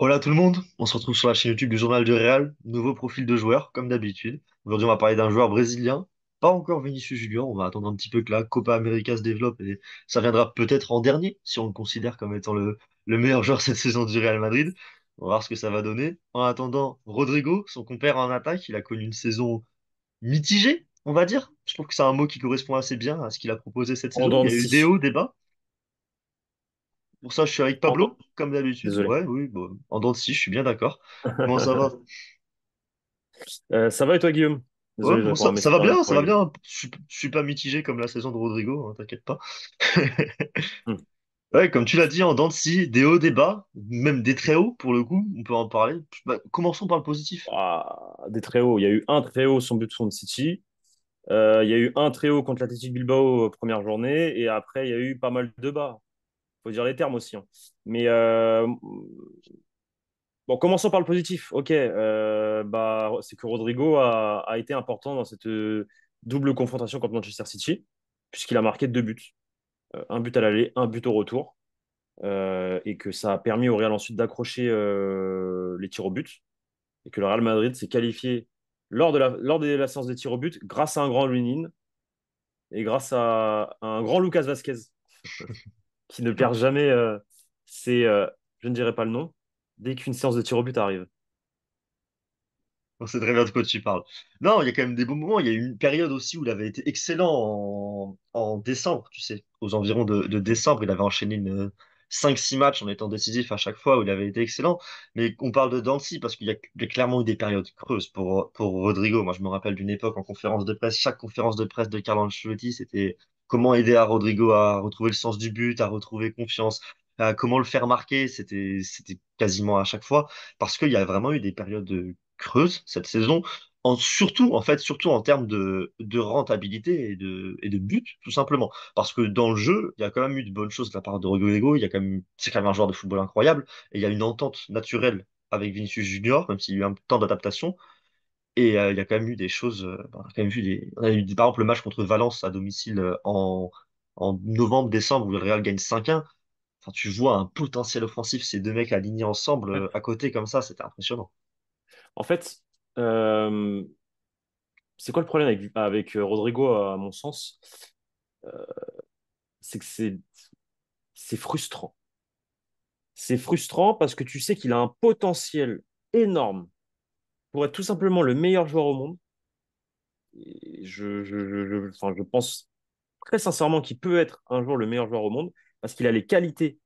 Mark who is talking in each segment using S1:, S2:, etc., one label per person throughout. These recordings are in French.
S1: Hola tout le monde, on se retrouve sur la chaîne YouTube du Journal du Real, nouveau profil de joueur, comme d'habitude. Aujourd'hui, on va parler d'un joueur brésilien, pas encore Vinicius Junior, on va attendre un petit peu que la Copa América se développe et ça viendra peut-être en dernier, si on le considère comme étant le meilleur joueur cette saison du Real Madrid. On va voir ce que ça va donner. En attendant, Rodrigo, son compère en attaque, il a connu une saison mitigée, on va dire. Je trouve que c'est un mot qui correspond assez bien à ce qu'il a proposé cette
S2: En
S1: saison. Il
S2: dents
S1: y
S2: de
S1: a eu des
S2: scie.
S1: hauts, des bas. Pour ça, je suis avec Pablo, comme d'habitude.
S2: Désolé.
S1: Ouais, oui, bon, en dents de scie, je suis bien d'accord. Comment ça va?
S2: Ça va et toi, Guillaume?
S1: Ouais,
S2: Désolé, je
S1: bon,
S2: réponds à un
S1: ça
S2: message
S1: va
S2: dernier
S1: bien,
S2: pour
S1: ça va
S2: régler.
S1: bien. Je suis pas mitigé comme la saison de Rodrigo, hein, t'inquiète pas.
S2: Hmm.
S1: Ouais, comme tu l'as dit, en dents de scie, des hauts, des bas, même des très hauts pour le coup, on peut en parler. Bah, commençons par le positif.
S2: Des très hauts. Il y a eu un très haut son but contre City. Il y a eu un très haut contre l'Athletic Bilbao première journée. Et après, il y a eu pas mal de bas. Faut dire les termes aussi, hein. Mais bon, commençons par le positif. Ok. Bah, c'est que Rodrigo a été important dans cette double confrontation contre Manchester City, puisqu'il a marqué deux buts. Un but à l'aller, un but au retour. Et que ça a permis au Real ensuite d'accrocher les tirs au but et que le Real Madrid s'est qualifié lors de la séance des tirs au but grâce à un grand Lunin et grâce à un grand Lucas Vasquez qui ne perd jamais ses, je ne dirai pas le nom, dès qu'une séance de tirs au but arrive.
S1: On sait très bien de quoi tu parles. Non, il y a quand même des bons moments. Il y a eu une période aussi où il avait été excellent en décembre, tu sais. Aux environs de décembre, il avait enchaîné 5-6 matchs en étant décisif à chaque fois où il avait été excellent. Mais on parle de Dancy parce qu'il y a clairement eu des périodes creuses pour Rodrigo. Moi, je me rappelle d'une époque en conférence de presse. Chaque conférence de presse de Carlo Ancelotti, c'était comment aider à Rodrigo à retrouver le sens du but, à retrouver confiance, à comment le faire marquer. C'était quasiment à chaque fois parce qu'il y a vraiment eu des périodes creuse cette saison, surtout, en fait, surtout en termes de rentabilité et de but, tout simplement. Parce que dans le jeu, il y a quand même eu de bonnes choses de la part de Rodrigo, c'est quand même un joueur de football incroyable, et il y a une entente naturelle avec Vinicius Junior, même s'il y a eu un temps d'adaptation, et il y a quand même eu des choses, on a quand même vu on a eu, par exemple, le match contre Valence à domicile en novembre, décembre, où le Real gagne 5-1. Enfin, tu vois un potentiel offensif, ces deux mecs alignés ensemble,
S2: Ouais.
S1: à côté comme ça, c'était impressionnant.
S2: En fait, euh, c'est quoi le problème avec Rodrigo, à mon sens? C'est que c'est frustrant. C'est frustrant parce que tu sais qu'il a un potentiel énorme pour être tout simplement le meilleur joueur au monde. Et enfin, je pense très sincèrement qu'il peut être un jour le meilleur joueur au monde parce qu'il a les qualités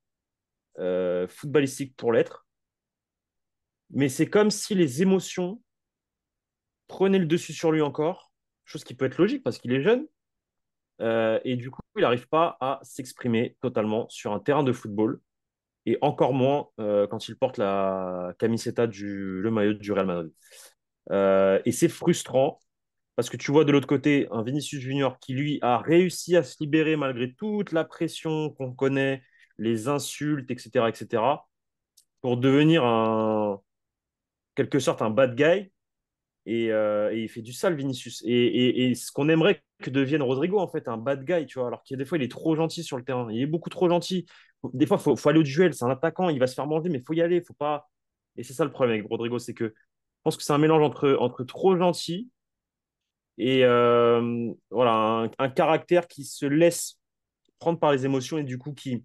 S2: footballistiques pour l'être. Mais c'est comme si les émotions prenaient le dessus sur lui encore, chose qui peut être logique parce qu'il est jeune. Et du coup, il n'arrive pas à s'exprimer totalement sur un terrain de football et encore moins quand il porte la camiseta le maillot du Real Madrid. Et c'est frustrant parce que tu vois de l'autre côté un Vinicius Junior qui, lui, a réussi à se libérer malgré toute la pression qu'on connaît, les insultes, etc., etc., pour devenir quelque sorte un bad guy. Et il fait du sale, Vinicius. Et ce qu'on aimerait que devienne Rodrigo, en fait, un bad guy, tu vois, alors qu'il y a des fois, il est trop gentil sur le terrain. Il est beaucoup trop gentil. Des fois, faut aller au duel. C'est un attaquant, il va se faire manger, mais il faut y aller. Faut pas. Et c'est ça le problème avec Rodrigo, c'est que je pense que c'est un mélange entre trop gentil et voilà, un caractère qui se laisse prendre par les émotions et du coup qui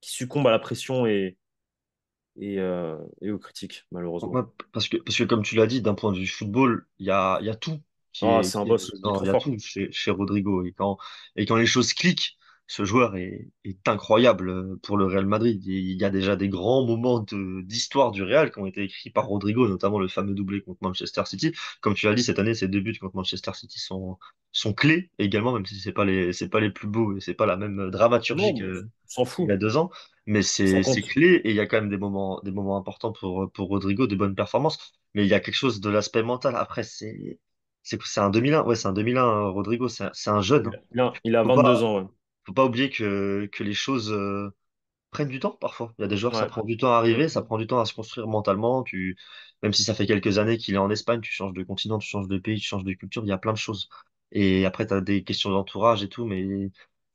S2: succombe à la pression et aux critiques,
S1: Ouais,
S2: malheureusement.
S1: parce que comme tu l'as dit, d'un point de vue football, il y a tout
S2: Ah, c'est un
S1: qui est
S2: boss, il est
S1: présent,
S2: trop
S1: il y a
S2: fort.
S1: tout chez Rodrigo. Et quand les choses cliquent, ce joueur est incroyable pour le Real Madrid. Et il y a déjà des grands moments d'histoire du Real qui ont été écrits par Rodrigo, notamment le fameux doublé contre Manchester City. Comme tu l'as dit, cette année, ces deux buts contre Manchester City sont clés également, même si c'est pas les plus beaux et c'est pas la même dramaturgie
S2: Non, mais on s'en
S1: qu'il y
S2: fout,
S1: a 2 ans, mais
S2: ça
S1: c'est
S2: compte.
S1: clé et il y a quand même des moments importants pour Rodrigo, des bonnes performances. Mais il y a quelque chose de l'aspect mental. Après, c'est un 2001, ouais, c'est un 2001, Rodrigo, c'est un jeune, hein.
S2: Il a
S1: Faut
S2: 22
S1: pas,
S2: ans, ouais.
S1: faut pas oublier que les choses prennent du temps parfois. Il y a des joueurs, ça
S2: Ouais.
S1: prend du temps à arriver, ça prend du temps à se construire mentalement. Même si ça fait quelques années qu'il est en Espagne, tu changes de continent, tu changes de pays, tu changes de culture, il y a plein de choses. Et après, tu as des questions d'entourage et tout, mais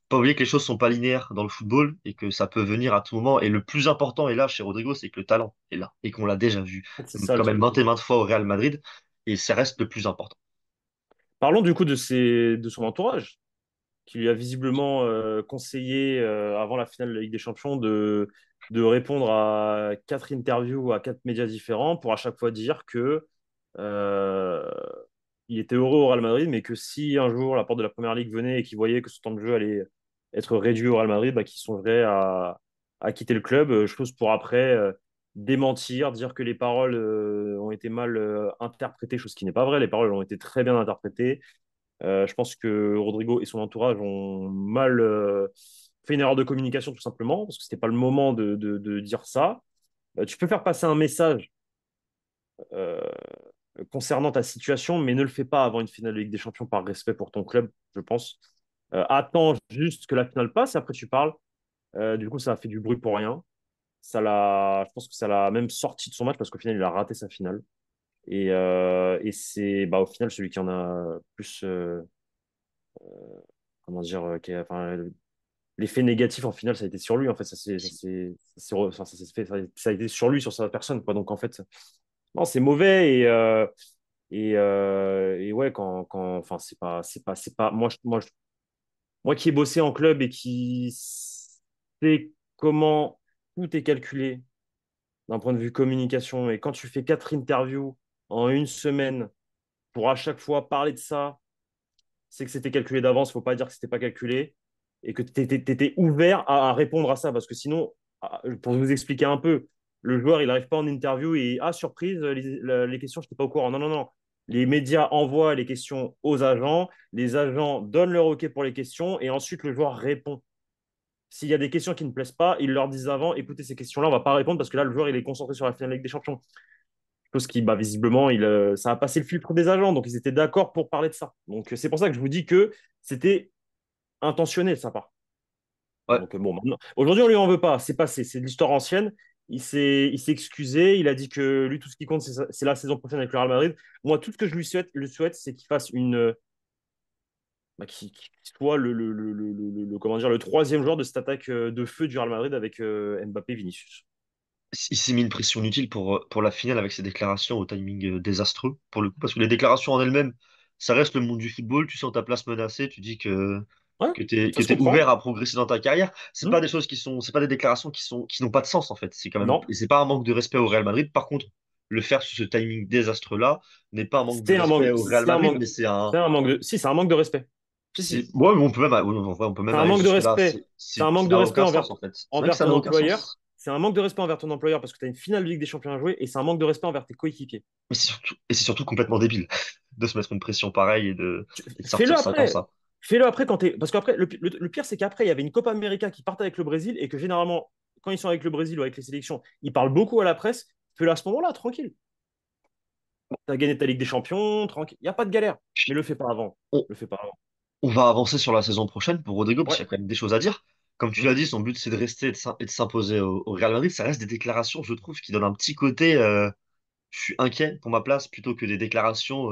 S1: pas oublier que les choses sont pas linéaires dans le football et que ça peut venir à tout moment. Et le plus important est là chez Rodrigo, c'est que le talent est là et qu'on l'a déjà vu
S2: C'est ça le
S1: quand même
S2: truc.
S1: maintes et maintes fois au Real Madrid et ça reste le plus important.
S2: Parlons du coup de son entourage, qui lui a visiblement conseillé avant la finale de la Ligue des Champions de répondre à 4 interviews à 4 médias différents pour à chaque fois dire que euh, il était heureux au Real Madrid, mais que si un jour la porte de la Première Ligue venait et qu'il voyait que son temps de jeu allait être réduit au Real Madrid, bah, qu'il songerait à quitter le club, chose pour après démentir, dire que les paroles ont été mal interprétées, chose qui n'est pas vraie, les paroles ont été très bien interprétées. Je pense que Rodrigo et son entourage ont mal fait une erreur de communication tout simplement, parce que c'était pas le moment de dire ça. Tu peux faire passer un message euh, concernant ta situation, mais ne le fais pas avant une finale de Ligue des Champions par respect pour ton club, je pense. Attends juste que la finale passe, et après tu parles. Du coup, ça a fait du bruit pour rien. Je pense que ça l'a même sorti de son match parce qu'au final, il a raté sa finale. Et c'est au final celui qui en a plus, comment dire, enfin, l'effet négatif en finale, ça a été sur lui. En fait, ça a été sur lui, sur sa personne, quoi. Donc en fait, non, c'est mauvais et ouais, enfin, moi qui ai bossé en club et qui sais comment tout est calculé d'un point de vue communication, et quand tu fais 4 interviews en une semaine pour à chaque fois parler de ça, c'est que c'était calculé d'avance, faut pas dire que c'était pas calculé, et que tu étais ouvert à répondre à ça, parce que sinon, pour vous expliquer un peu, le joueur, il n'arrive pas en interview et, ah, surprise, les questions, je n'étais pas au courant. Non, non, non. Les médias envoient les questions aux agents, les agents donnent leur OK pour les questions, et ensuite le joueur répond. S'il y a des questions qui ne plaisent pas, ils leur disent avant, écoutez, ces questions-là, on ne va pas répondre parce que là, le joueur, il est concentré sur la finale Ligue des Champions. Chose qui, visiblement, ça a passé le filtre des agents, donc ils étaient d'accord pour parler de ça. Donc c'est pour ça que je vous dis que c'était intentionné de sa part.
S1: Ouais.
S2: Donc bon, maintenant, aujourd'hui, on lui en veut pas. C'est passé, c'est de l'histoire ancienne. Il s'est excusé. Il a dit que lui, tout ce qui compte, c'est la saison prochaine avec le Real Madrid. Moi, tout ce que je lui souhaite, c'est qu'il fasse qu'il soit comment dire, le troisième joueur de cette attaque de feu du Real Madrid avec Mbappé, Vinicius.
S1: Il s'est mis une pression inutile pour la finale avec ses déclarations au timing désastreux, pour le coup, parce que les déclarations en elles-mêmes, ça reste le monde du football, tu sens ta place menacée, tu dis
S2: Ouais,
S1: que
S2: ça se
S1: t'es ouvert
S2: comprend.
S1: à progresser dans ta carrière. C'est
S2: Hmm.
S1: pas des choses c'est pas des déclarations qui n'ont pas de sens, en fait. C'est quand même,
S2: Non,
S1: et c'est pas un manque de respect au Real Madrid. Par contre, le faire sous ce timing désastreux-là n'est pas un manque de
S2: c'est un
S1: respect
S2: manque.
S1: au Real
S2: C'est un
S1: Madrid,
S2: manque.
S1: mais
S2: C'est un manque de. Si, c'est un manque de respect. Si, si.
S1: ouais, mais on peut même, oui, en vrai, on peut
S2: C'est
S1: même
S2: un
S1: aller
S2: manque de
S1: jusque-là.
S2: respect. C'est un
S1: Ça
S2: manque de
S1: n'a
S2: respect
S1: aucun sens, en fait. C'est vrai que
S2: envers
S1: ça
S2: ton
S1: n'a aucun
S2: employeur.
S1: sens.
S2: C'est un manque de respect envers ton employeur parce que tu as une finale de Ligue des Champions à jouer, et c'est un manque de respect envers tes coéquipiers.
S1: Mais c'est surtout complètement débile de se mettre une pression pareille et de
S2: Fais-le
S1: sortir ça comme
S2: après.
S1: ça.
S2: Fais-le après quand t'es. Parce qu'après, le pire, c'est qu'après, il y avait une Copa América qui partait avec le Brésil et que généralement, quand ils sont avec le Brésil ou avec les sélections, ils parlent beaucoup à la presse. Fais-le à ce moment-là, tranquille. Tu as gagné ta Ligue des Champions, tranquille. Il n'y a pas de galère. Mais le fais pas avant.
S1: On,
S2: Le fais pas avant.
S1: on va avancer sur la saison prochaine pour Rodrigo parce
S2: Ouais.
S1: qu'il y a quand même des choses à dire. Comme tu
S2: Hmm.
S1: l'as dit, son but c'est de rester et de s'imposer au Real Madrid. Ça reste des déclarations, je trouve, qui donnent un petit côté je suis inquiet pour ma place plutôt que des déclarations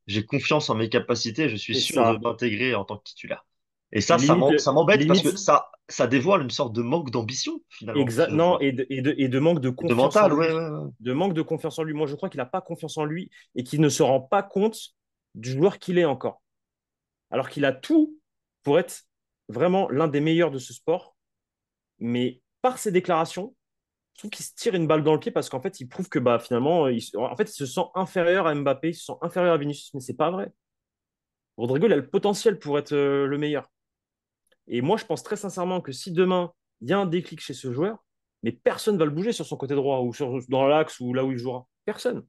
S1: j'ai confiance en mes capacités, je suis
S2: C'est
S1: sûr de
S2: ça.
S1: m'intégrer en tant que titulaire. Et
S2: Et limite,
S1: ça m'embête parce que
S2: limite,
S1: ça dévoile une sorte de manque d'ambition finalement chez le
S2: non,
S1: joueur.
S2: et de manque de
S1: Et de
S2: confiance en
S1: mental, ouais,
S2: lui.
S1: ouais, ouais.
S2: De manque de confiance en lui. Moi, je crois qu'il n'a pas confiance en lui et qu'il ne se rend pas compte du joueur qu'il est encore. Alors qu'il a tout pour être vraiment l'un des meilleurs de ce sport. Mais par ses déclarations, je trouve qu'il se tire une balle dans le pied parce qu'en fait, il prouve que finalement, en fait, il se sent inférieur à Mbappé, il se sent inférieur à Vinicius, mais c'est pas vrai. Rodrigo, il a le potentiel pour être le meilleur. Et moi, je pense très sincèrement que si demain, il y a un déclic chez ce joueur, mais personne ne va le bouger sur son côté droit ou dans l'axe ou là où il jouera. Personne.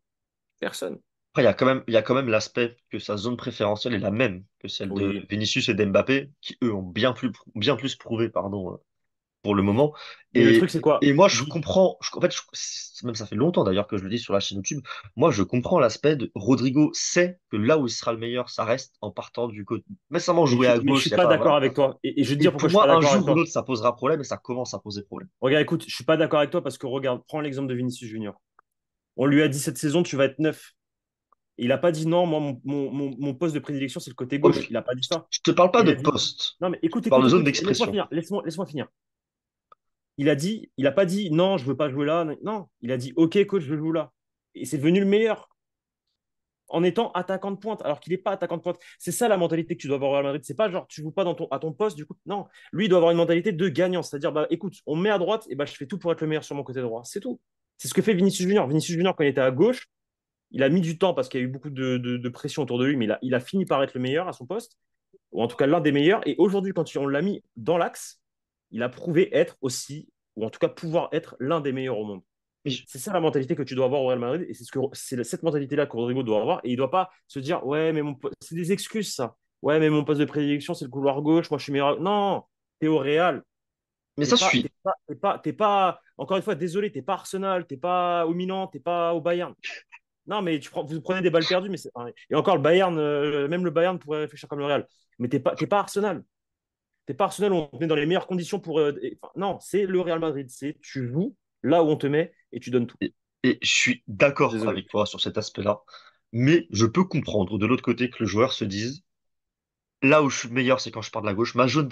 S2: Personne.
S1: Après, il y a quand même l'aspect que sa zone préférentielle est la même que celle de
S2: Oui.
S1: Vinicius et d'Mbappé, qui eux ont bien plus prouvé, pardon, pour le moment.
S2: Mais le truc, c'est
S1: Et
S2: quoi?
S1: moi, je comprends, en fait, même ça fait longtemps d'ailleurs que je le dis sur la chaîne YouTube, moi, je comprends l'aspect de Rodrigo sait que là où il sera le meilleur, ça reste en partant du côté. Mais seulement jouer à
S2: Mais je
S1: gauche,
S2: suis
S1: il n'y a
S2: pas
S1: pas,
S2: d'accord
S1: voilà.
S2: avec toi. Et je vais te
S1: Et
S2: dire pourquoi
S1: pour
S2: je suis pas
S1: moi, un
S2: d'accord avec
S1: jour ou
S2: toi.
S1: l'autre, ça posera problème et ça commence à poser problème.
S2: Regarde, écoute, je suis pas d'accord avec toi parce que regarde, prends l'exemple de Vinicius Junior. On lui a dit cette saison, tu vas être neuf. Et il n'a pas dit non, moi, mon poste de prédilection, c'est le côté
S1: Oh,
S2: gauche. Il n'a pas dit ça.
S1: je te parle pas
S2: Il
S1: de
S2: a dit
S1: poste.
S2: non, mais
S1: Je
S2: écoute,
S1: te parle
S2: écoute,
S1: de zone
S2: écoute, laisse-moi
S1: d'expression.
S2: finir, laisse-moi finir. Il a pas dit non, je veux pas jouer là. Non, il a dit ok, coach, je joue là. Et c'est devenu le meilleur en étant attaquant de pointe, alors qu'il n'est pas attaquant de pointe. C'est ça la mentalité que tu dois avoir au Real Madrid. C'est pas genre tu joues pas à ton poste, du coup. Non, lui, il doit avoir une mentalité de gagnant. C'est-à-dire, bah écoute, on me met à droite, et bah je fais tout pour être le meilleur sur mon côté droit. C'est tout. C'est ce que fait Vinicius Junior. Vinicius Junior, quand il était à gauche, il a mis du temps parce qu'il y a eu beaucoup de pression autour de lui, mais il a fini par être le meilleur à son poste, ou en tout cas l'un des meilleurs. Et aujourd'hui, quand on l'a mis dans l'axe, il a prouvé être aussi, ou en tout cas pouvoir être l'un des meilleurs au monde.
S1: Mais
S2: C'est ça la mentalité que tu dois avoir au Real Madrid et c'est cette mentalité-là que Rodrigo doit avoir et il ne doit pas se dire ouais mais c'est des excuses ça. Ouais mais mon poste de prédilection c'est le couloir gauche, moi je suis meilleur. Non, t'es au Real,
S1: mais ça, je suis.
S2: t'es pas encore une fois désolé, t'es pas Arsenal, t'es pas au Milan, t'es pas au Bayern. Non mais vous prenez des balles perdues mais et encore le Bayern, même le Bayern pourrait réfléchir comme le Real. Mais t'es pas Arsenal. T'es pas Arsenal où on te met dans les meilleures conditions pour. Enfin, non, c'est le Real Madrid. C'est tu joues là où on te met et tu donnes tout.
S1: Et, et je suis d'accord
S2: Désolé.
S1: avec toi sur cet aspect-là. Mais je peux comprendre de l'autre côté que le joueur se dise, là où je suis le meilleur, c'est quand je pars de la gauche. Ma zone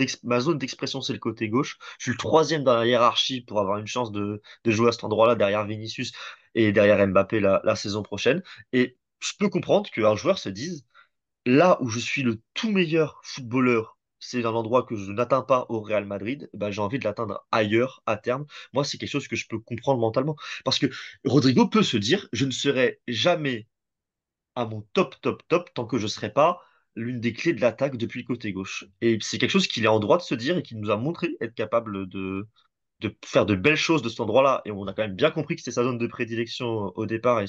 S1: d'expression, c'est le côté gauche. Je suis le troisième dans la hiérarchie pour avoir une chance de jouer à cet endroit-là derrière Vinicius et derrière Mbappé la saison prochaine. Et je peux comprendre qu'un joueur se dise, là où je suis le tout meilleur footballeur, c'est un endroit que je n'atteins pas au Real Madrid, bah, j'ai envie de l'atteindre ailleurs à terme. Moi, c'est quelque chose que je peux comprendre mentalement. Parce que Rodrigo peut se dire, je ne serai jamais à mon top tant que je ne serai pas l'une des clés de l'attaque depuis le côté gauche. Et c'est quelque chose qu'il est en droit de se dire et qu'il nous a montré être capable de faire de belles choses de cet endroit-là. Et on a quand même bien compris que c'était sa zone de prédilection au départ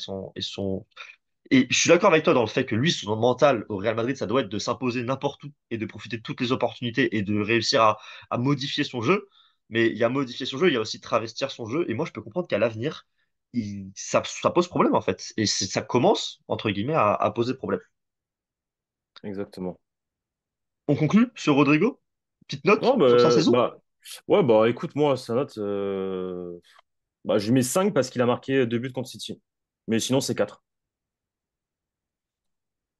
S1: et je suis d'accord avec toi dans le fait que lui, son mental au Real Madrid, ça doit être de s'imposer n'importe où et de profiter de toutes les opportunités et de réussir à modifier son jeu. Mais il y a modifier son jeu, il y a aussi travestir son jeu. Et moi, je peux comprendre qu'à l'avenir, ça pose problème en fait. Et ça commence, entre guillemets, à poser problème.
S2: Exactement.
S1: On conclut sur Rodrigo? Petite
S2: Non,
S1: note sur sa saison?
S2: ouais, bah écoute, moi, ça note. Bah, je lui mets 5 parce qu'il a marqué 2 buts contre City. Mais sinon, c'est 4.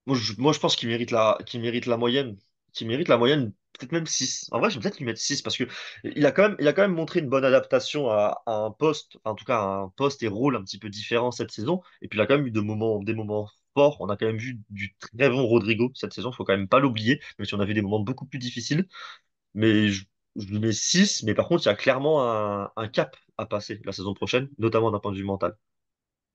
S1: Moi, je pense qu'il mérite la moyenne. Qu'il mérite la moyenne, peut-être même 6. En vrai, je vais peut-être lui mettre 6 parce que il a quand même montré une bonne adaptation à un poste, en tout cas à un poste et rôle un petit peu différent cette saison. Et puis, il a quand même eu des moments forts. On a quand même vu du très bon Rodrigo cette saison, faut quand même pas l'oublier, même si on a vu des moments beaucoup plus difficiles. Mais je lui mets 6. Mais par contre, il y a clairement un cap à passer la saison prochaine, notamment d'un point de vue mental.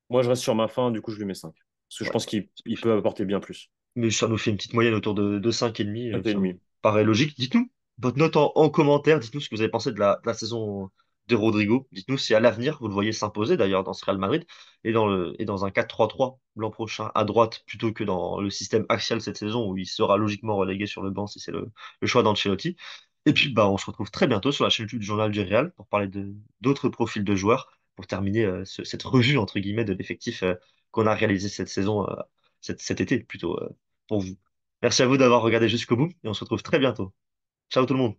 S2: Moi, je reste sur ma fin, du coup, je lui mets 5. Parce que je
S1: Ouais.
S2: pense qu'il peut apporter bien plus.
S1: Mais ça nous fait une petite moyenne autour de 5,5.
S2: 4 et
S1: Ça me
S2: demi.
S1: paraît logique. Dites-nous votre note en commentaire. Dites-nous ce que vous avez pensé de la saison de Rodrigo. Dites-nous si à l'avenir vous le voyez s'imposer d'ailleurs dans ce Real Madrid et dans un 4-3-3 l'an prochain à droite plutôt que dans le système axial cette saison où il sera logiquement relégué sur le banc si c'est le choix d'Ancelotti. Et puis bah, on se retrouve très bientôt sur la chaîne YouTube du Journal du Real pour parler d'autres profils de joueurs pour terminer cette revue entre guillemets de l'effectif qu'on a réalisé cette saison, cet été plutôt pour vous. Merci à vous d'avoir regardé jusqu'au bout et on se retrouve très bientôt. Ciao tout le monde.